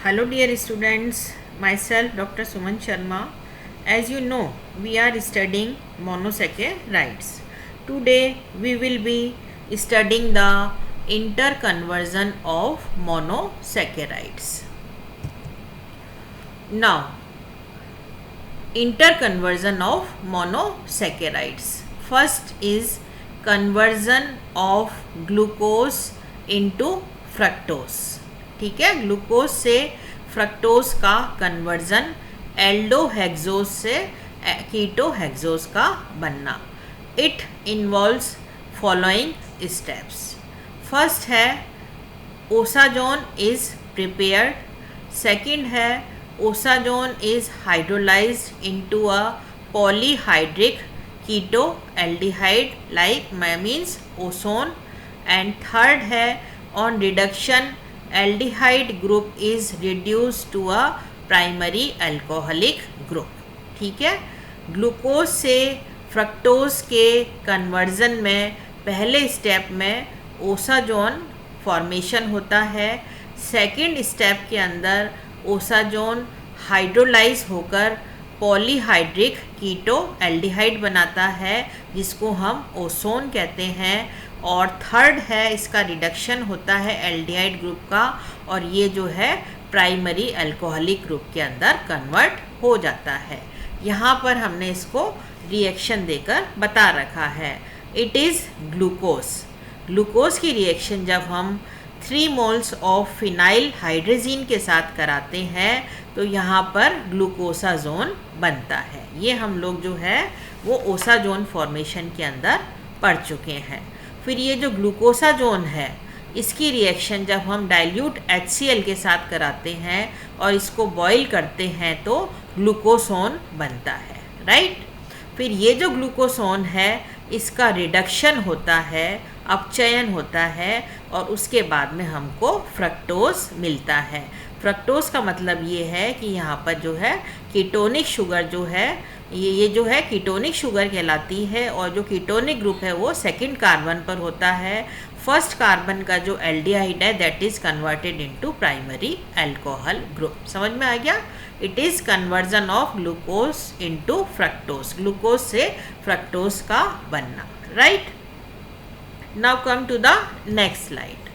Hello dear students, myself Dr. Suman Sharma. As you know, we are studying monosaccharides. Today we will be studying the interconversion of monosaccharides. Now, interconversion of monosaccharides. First is conversion of glucose into fructose. ठीक है, glucose से fructose का conversion, aldohexose से ketohexose का बनना. It involves following steps. First है osazone is prepared. Second है osazone is hydrolysed into a polyhydric keto aldehyde like means osone. And third है on reduction aldehyde group is reduce to a primary alcoholic group. ठीक है, glucose से fructose के conversion में पहले step में osazone formation होता है. सेकंड स्टेप के अंदर ओसाजोन हाइड्रोलाइज होकर पॉलीहाइड्रिक कीटो एल्डिहाइड बनाता है जिसको हम ओसोन कहते हैं. और थर्ड है इसका रिडक्शन होता है एल्डिहाइड ग्रुप का और ये जो है प्राइमरी अल्कोहलिक ग्रुप के अंदर कन्वर्ट हो जाता है. यहाँ पर हमने इसको रिएक्शन देकर बता रखा है. It is glucose. ग्लूकोज की रिएक्शन जब हम 3 मोल्स ऑफ फिनाइल हाइड्रोजीन के साथ कराते हैं तो यहाँ पर ग्लूकोसाजोन बनता है. ये हम लोग जो है वो ओसाजोन फॉर्मेशन के अंदर पढ़ चुके हैं. फिर ये जो ग्लूकोसाजोन है इसकी रिएक्शन जब हम डाइल्यूट HCl के साथ कराते हैं और इसको बॉईल करते हैं तो ग्लूकोसोन बनता है. राइट. फिर ये जो ग्लूकोसोन है इसका रिडक्शन होता है, अपचयन होता है और उसके बाद में हमको फ्रक्टोज मिलता है. फ्रक्टोज का मतलब ये है कि यहाँ पर जो है कीटोनिक शुगर जो है ये जो है कीटोनिक शुगर कहलाती है और जो कीटोनिक ग्रुप है वो सेकंड कार्बन पर होता है. फर्स्ट कार्बन का जो एल्डिहाइड है that is converted into primary alcohol group. समझ में आ गया. It is conversion of glucose into fructose. Glucose से फ्रक्टोज का बनना. Right. Now come to the next slide.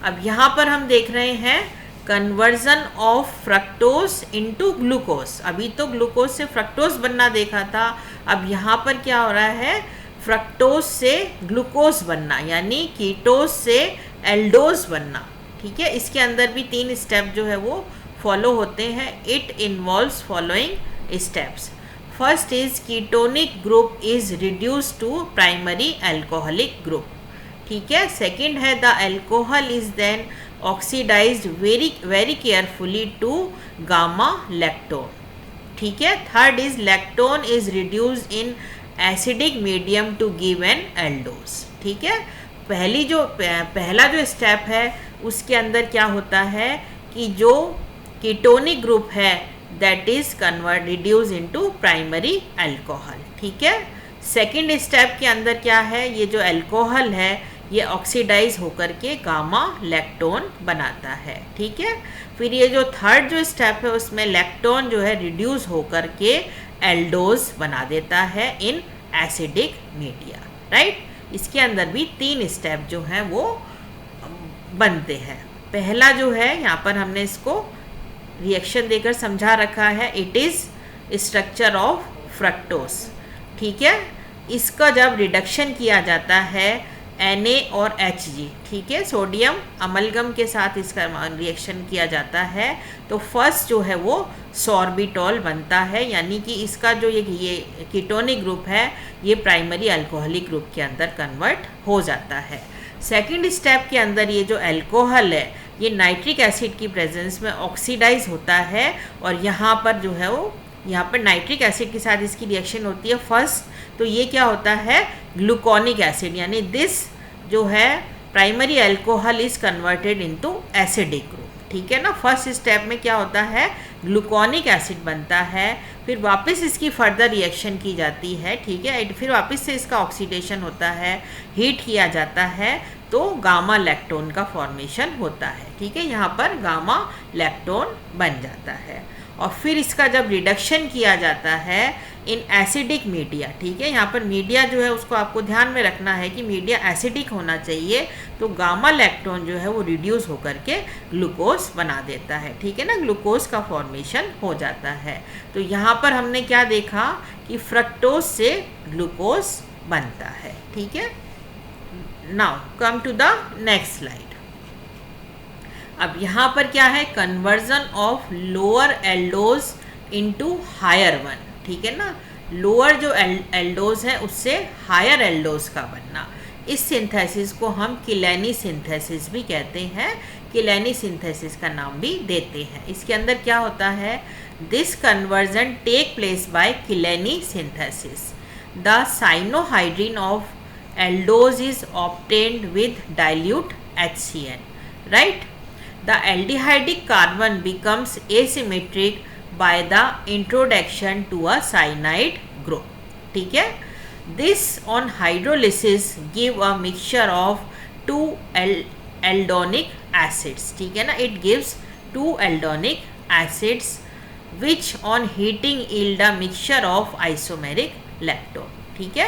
अब यहाँ पर हम देख रहे हैं conversion of fructose into glucose. अभी तो ग्लूकोज से फ्रक्टोज बनना देखा था. अब यहाँ पर क्या हो रहा है, फ्रक्टोज से ग्लूकोज बनना यानी कीटोज से एल्डोज बनना. ठीक है, इसके अंदर भी 3 स्टेप जो है वो फॉलो होते हैं. It involves following steps. First is ketonic group is reduce to primary alcoholic group. ठीक है. सेकेंड है the alcohol is then oxidised very carefully to gamma lactone. ठीक है. Third is lactone is reduced in acidic medium to give an aldose. ठीक है. पहला जो step है उसके अंदर क्या होता है कि जो कीटोनिक ग्रुप है that is convert reduce into primary alcohol. ठीक है. सेकेंड स्टेप के अंदर क्या है, ये जो अल्कोहल है ये ऑक्सीडाइज होकर के गामा लैक्टोन बनाता है. ठीक है. फिर ये जो थर्ड जो स्टेप है उसमें लैक्टोन जो है रिड्यूस होकर के एल्डोज बना देता है इन एसिडिक मीडिया. राइट. इसके अंदर भी 3 स्टेप जो हैं वो बनते हैं. पहला जो है यहाँ पर हमने इसको रिएक्शन देकर समझा रखा है. It is structure of fructose. ठीक है. इसका जब रिडक्शन किया जाता है Na और Hg, ठीक है, सोडियम अमलगम के साथ इसका रिएक्शन किया जाता है तो फर्स्ट जो है वो सॉर्बिटॉल बनता है यानी कि इसका जो ये कीटोनिक ग्रुप है ये प्राइमरी अल्कोहलिक ग्रुप के अंदर कन्वर्ट हो जाता है. सेकंड स्टेप के अंदर ये जो अल्कोहल है ये नाइट्रिक एसिड की प्रेजेंस में ऑक्सीडाइज होता है और यहाँ पर जो है वो यहाँ पर नाइट्रिक एसिड के साथ इसकी रिएक्शन होती है फर्स्ट. तो ये क्या होता है, ग्लूकोनिक एसिड यानी दिस जो है primary alcohol is converted into acidic group. ठीक है ना। फर्स्ट स्टेप में क्या होता है, ग्लूकोनिक एसिड बनता है, फिर वापस इसकी फर्दर रिएक्शन की जाती है, ठीक है, फिर वापस से इसका ऑक्सीडेशन होता है, हीट किया जाता है, तो गामा लैक्टोन का फॉर्मेशन होता है, ठीक है। यहाँ पर गामा लैक्टोन बन जाता है और फिर इसका जब रिडक्शन किया जाता है इन एसिडिक मीडिया, ठीक है, यहाँ पर मीडिया जो है उसको आपको ध्यान में रखना है कि मीडिया एसिडिक होना चाहिए, तो गामा लैक्टोन जो है वो रिड्यूस होकर के ग्लूकोज बना देता है, ठीक है ना, ग्लूकोज का फॉर्मेशन हो जाता है। तो यहाँ पर हमने क्या देखा कि फ्रक्टोज से ग्लूकोज बनता है, ठीक है। Now come to the next slide. अब यहाँ पर क्या है, conversion of lower aldose into higher one, ठीक है ना, लोअर जो एल्डोज है उससे हायर एल्डोज का बनना, इस सिंथेसिस को हम किलेनी सिंथेसिस भी कहते हैं, किलेनी सिंथेसिस का नाम भी देते हैं। इसके अंदर क्या होता है, this conversion take place by Kiliani synthesis, the cyanohydrin of aldose is obtained with dilute HCN, right. The aldehydic carbon becomes asymmetric by the introduction to a cyanide group, ठीक है। This on hydrolysis give a mixture of two aldonic acids, ठीक है ना, it gives two aldonic acids which on heating yield a mixture of isomeric lactone, ठीक है।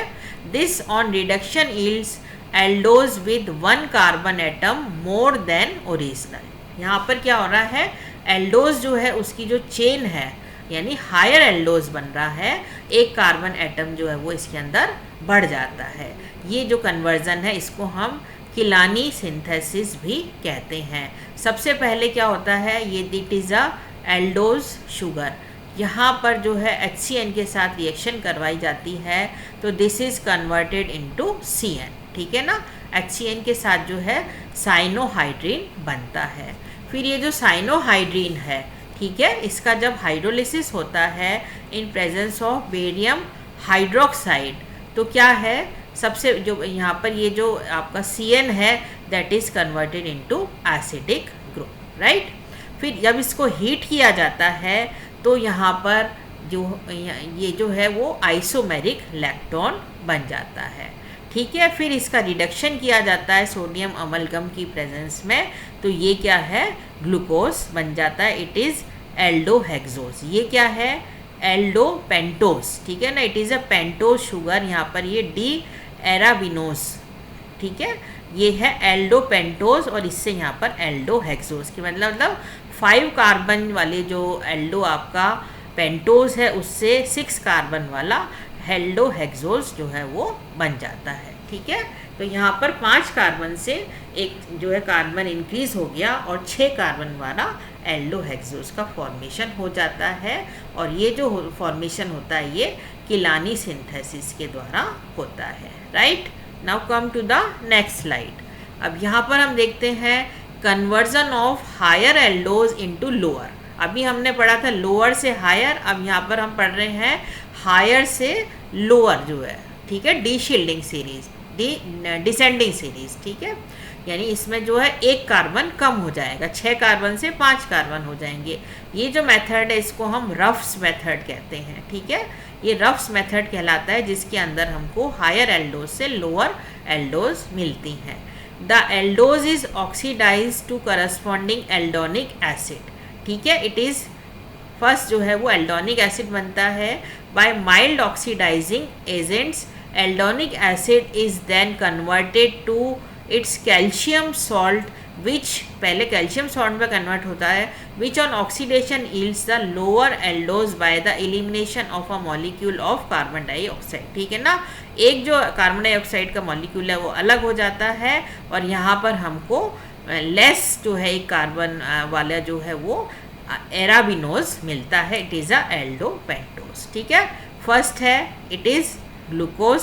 This on reduction yields aldose with one carbon atom more than original। यहाँ पर क्या हो रहा है, एल्डोज जो है उसकी जो चेन है यानी हायर एल्डोज बन रहा है, एक कार्बन एटम जो है वो इसके अंदर बढ़ जाता है। ये जो कन्वर्जन है इसको हम किलानी सिंथेसिस भी कहते हैं। सबसे पहले क्या होता है, ये it is a aldose sugar, यहाँ पर जो है HCN के साथ रिएक्शन करवाई जाती है, तो this is converted into CN, ठीक है ना। HCN के साथ जो है साइनोहाइड्रीन बनता है। फिर ये जो साइनोहाइड्रीन है, ठीक है, इसका जब हाइड्रोलिसिस होता है इन प्रेजेंस ऑफ बेरियम हाइड्रोक्साइड, तो क्या है, सबसे जो यहाँ पर ये जो आपका CN है that is converted into acidic group, right. फिर जब इसको हीट किया जाता है तो यहाँ पर जो ये जो है वो आइसोमेरिक लैक्टोन बन जाता है, ठीक है। फिर इसका रिडक्शन किया जाता है सोडियम अमलगम की प्रेजेंस में, तो ये क्या है, ग्लूकोज बन जाता है, इट इज़ एल्डोहेक्सोज। ये क्या है, एल्डोपेंटोज, ठीक है ना, it is a pentose sugar, यहाँ पर ये डी एराबिनोज, ठीक है, ये है एल्डोपेंटोज और इससे यहाँ पर एल्डोहेक्सोज की मतलब 5 कार्बन वाले जो एल्डो आपका पेंटोज है उससे 6 कार्बन वाला एल्डोहेक्सोज जो है वो बन जाता है, ठीक है। तो यहाँ पर 5 कार्बन से एक जो है कार्बन इंक्रीज हो गया और 6 कार्बन वाला एल्डोहेक्सोज का फॉर्मेशन हो जाता है, और ये जो फॉर्मेशन होता है ये किलानी सिंथेसिस के द्वारा होता है, right. Now come to the next slide. अब यहाँ पर हम देखते हैं conversion of higher aldose into lower. अभी हमने पढ़ा था लोअर से हायर, अब यहाँ पर हम पढ़ रहे हैं हायर से लोअर जो है, ठीक है, डीशील्डिंग सीरीज, डिसेंडिंग सीरीज, ठीक है, यानी इसमें जो है एक कार्बन कम हो जाएगा, 6 कार्बन से 5 कार्बन हो जाएंगे। ये जो मेथड है इसको हम रफ्स मेथड कहते हैं, ठीक है, ये रफ्स मेथड कहलाता है जिसके अंदर हमको हायर एल्डोज से लोअर एल्डोज मिलती हैं। The aldose is oxidise to corresponding aldonic acid, ठीक है, इट इज़ फर्स्ट जो है वो एल्डोनिक एसिड बनता है by mild oxidizing agents. Aldonic acid is then converted to its calcium salt which पहले कैल्शियम सॉल्ट में कन्वर्ट होता है, which on oxidation yields the lower aldose by the elimination of a molecule of carbon dioxide, ठीक है ना। एक जो carbon dioxide का मॉलिक्यूल है वो अलग हो जाता है और यहाँ पर हमको लेस जो है एक कार्बन वाला जो है वो एराबिनोज मिलता है, इट इज़ अ एल्डोपेंटोज, ठीक है। फर्स्ट है इट इज़ ग्लूकोज,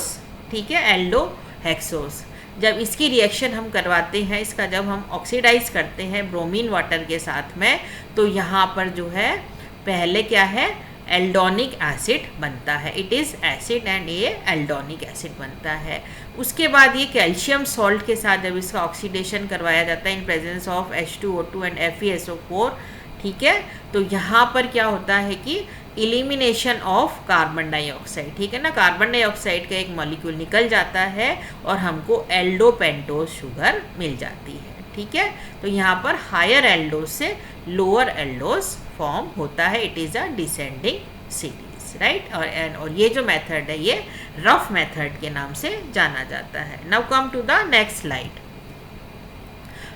ठीक है, एल्डोहेक्सोज। जब इसकी रिएक्शन हम करवाते हैं, इसका जब हम ऑक्सीडाइज करते हैं ब्रोमीन वाटर के साथ में, तो यहाँ पर जो है पहले क्या है एल्डोनिक एसिड बनता है। इट इज़ एसिड एंड ये एल्डोनिक एसिड बनता है। उसके बाद ये कैल्शियम सॉल्ट के साथ जब इसका ऑक्सीडेशन करवाया जाता है इन presence of H2O2 and FeSO4, ठीक है, तो यहाँ पर क्या होता है कि इलिमिनेशन ऑफ कार्बन डाइऑक्साइड, ठीक है ना, कार्बन डाइऑक्साइड का एक मॉलिक्यूल निकल जाता है और हमको एल्डोपेंटोज शुगर मिल जाती है, ठीक है। तो यहाँ पर हायर एल्डोज से लोअर एल्डोज फॉर्म होता है। It is a descending series, right. और ये जो मेथड है ये रफ मेथड के नाम से जाना जाता है। Now come to the next slide.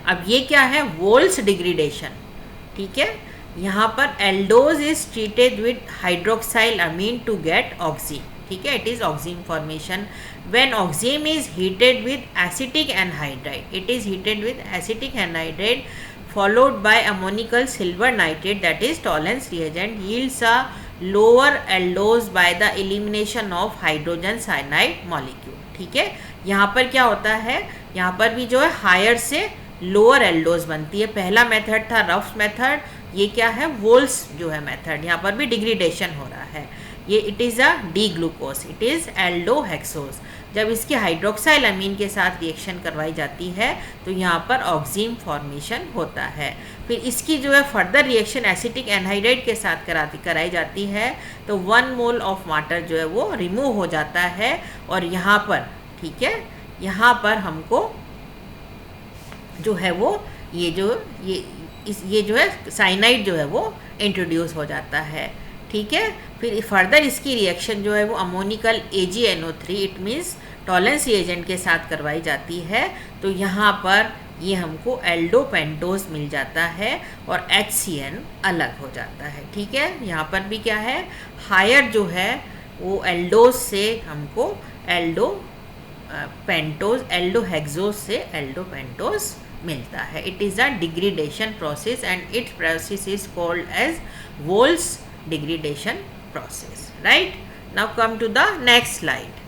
अब ये क्या है, वोल्स डिग्रेडेशन, ठीक है। यहाँ पर aldose is treated with hydroxylamine to get oxime, ठीक है, it is oxime formation. When oxime is heated with acetic anhydride, it is heated with acetic anhydride followed by ammonical silver nitrate, that is Tollens reagent, yields a lower aldose by the elimination of hydrogen cyanide molecule, ठीक है। यहाँ पर क्या होता है, यहाँ पर भी जो है हायर से लोअर एल्डोज बनती है। पहला मेथड था रफ मेथड, ये क्या है, वोल्स जो है मेथड, यहाँ पर भी डिग्रेडेशन हो रहा है। ये it is a D glucose, it is aldohexose. जब इसकी हाइड्रोक्साइल अमीन के साथ रिएक्शन करवाई जाती है तो यहाँ पर ऑक्सीन फॉर्मेशन होता है। फिर इसकी जो है फर्दर रिएक्शन एसिटिक एनहाइड्राइड के साथ कराई जाती है तो 1 मोल ऑफ वाटर जो है वो रिमूव हो जाता है और यहाँ पर, ठीक है, यहाँ पर हमको जो है वो ये जो है साइनाइड जो है वो इंट्रोड्यूस हो जाता है, ठीक है। फिर फर्दर इसकी रिएक्शन जो है वो ammoniacal AgNO3 it means Tollens reagent के साथ करवाई जाती है तो यहाँ पर ये हमको एल्डोपेंटोज मिल जाता है और HCN अलग हो जाता है, ठीक है। यहाँ पर भी क्या है, हायर जो है वो एल्डोज से हमको एल्डोहेक्सोज से एल्डोपेंटोज मिलता है। It is a degradation process and its process is called as Wohl's degradation process, right. Now come to the next slide.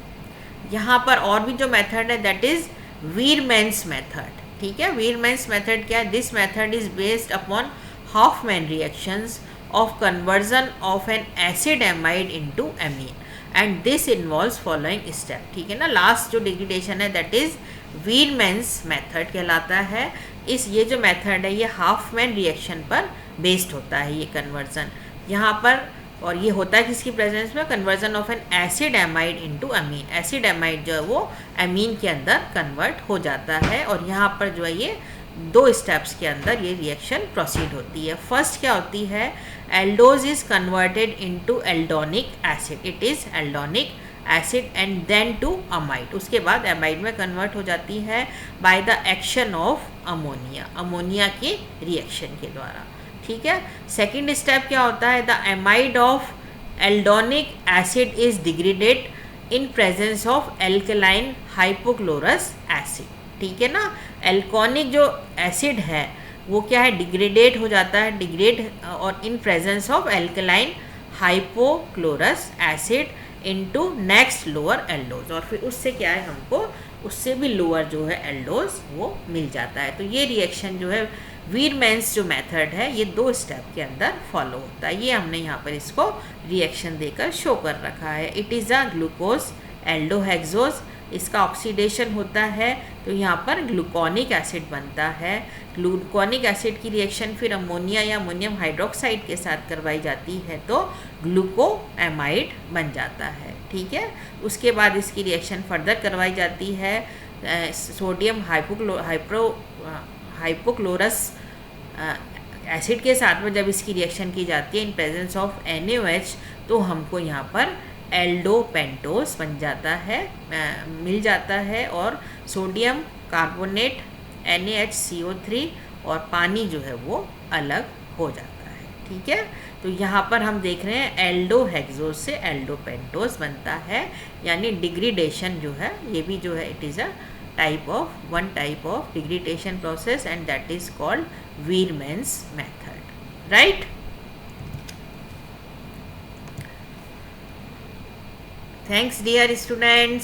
यहाँ पर और भी जो मेथड है दैट इज वीरमैन्स मेथड, ठीक है। वीरमैन्स मेथड क्या है, this method is based upon Hofmann reactions of conversion of an acid amide into amine and this involves following step, ठीक है ना। लास्ट जो डिग्रेडेशन है दैट इज वीरमैन्स मेथड कहलाता है। ये जो मेथड है ये हाफमैन रिएक्शन पर बेस्ड होता है ये कन्वर्जन यहाँ पर, और ये होता है किसकी प्रेजेंस में, conversion of an acid amide into amine. Acid amide जो है वो अमीन के अंदर कन्वर्ट हो जाता है और यहाँ पर जो है ये 2 स्टेप्स के अंदर ये रिएक्शन प्रोसीड होती है। फर्स्ट क्या होती है, aldose is converted into aldonic acid, it is aldonic acid and then to amide, उसके बाद एमाइड में कन्वर्ट हो जाती है by the action of ammonia के रिएक्शन के द्वारा, ठीक है। सेकेंड स्टेप क्या होता है, the amide of aldonic acid is degraded in presence of alkaline hypochlorous acid, ठीक है ना। एल्कोनिक जो एसिड है वो क्या है, डिग्रेडेट हो जाता है, और in presence of alkaline hypochlorous acid into next lower aldose, और फिर उससे क्या है हमको उससे भी लोअर जो है एल्डोज वो मिल जाता है। तो ये रिएक्शन जो है वीरमैन्स जो मेथड है ये 2 स्टेप के अंदर फॉलो होता है। ये हमने यहाँ पर इसको रिएक्शन देकर शो कर रखा है। It is a glucose aldohexose, इसका ऑक्सीडेशन होता है तो यहाँ पर ग्लूकोनिक एसिड बनता है। ग्लूकोनिक एसिड की रिएक्शन फिर अमोनिया या अमोनियम हाइड्रोक्साइड के साथ करवाई जाती है तो ग्लूकोएमाइड बन जाता है, ठीक है। उसके बाद इसकी रिएक्शन फर्दर करवाई जाती है सोडियम हाइपोक्लोरस एसिड के साथ में। जब इसकी रिएक्शन की जाती है इन प्रेजेंस ऑफ NaOH तो हमको यहाँ पर एल्डोपेंटोज बन जाता है, मिल जाता है, और सोडियम कार्बोनेट NaHCO3 और पानी जो है वो अलग हो जाता है, ठीक है। तो यहाँ पर हम देख रहे हैं एल्डोहेक्सोज से एल्डोपेंटोज बनता है, यानी डिग्रेडेशन जो है ये भी जो है it is a one type of degradation process and that is called Weirmann's method, right? Thanks dear students.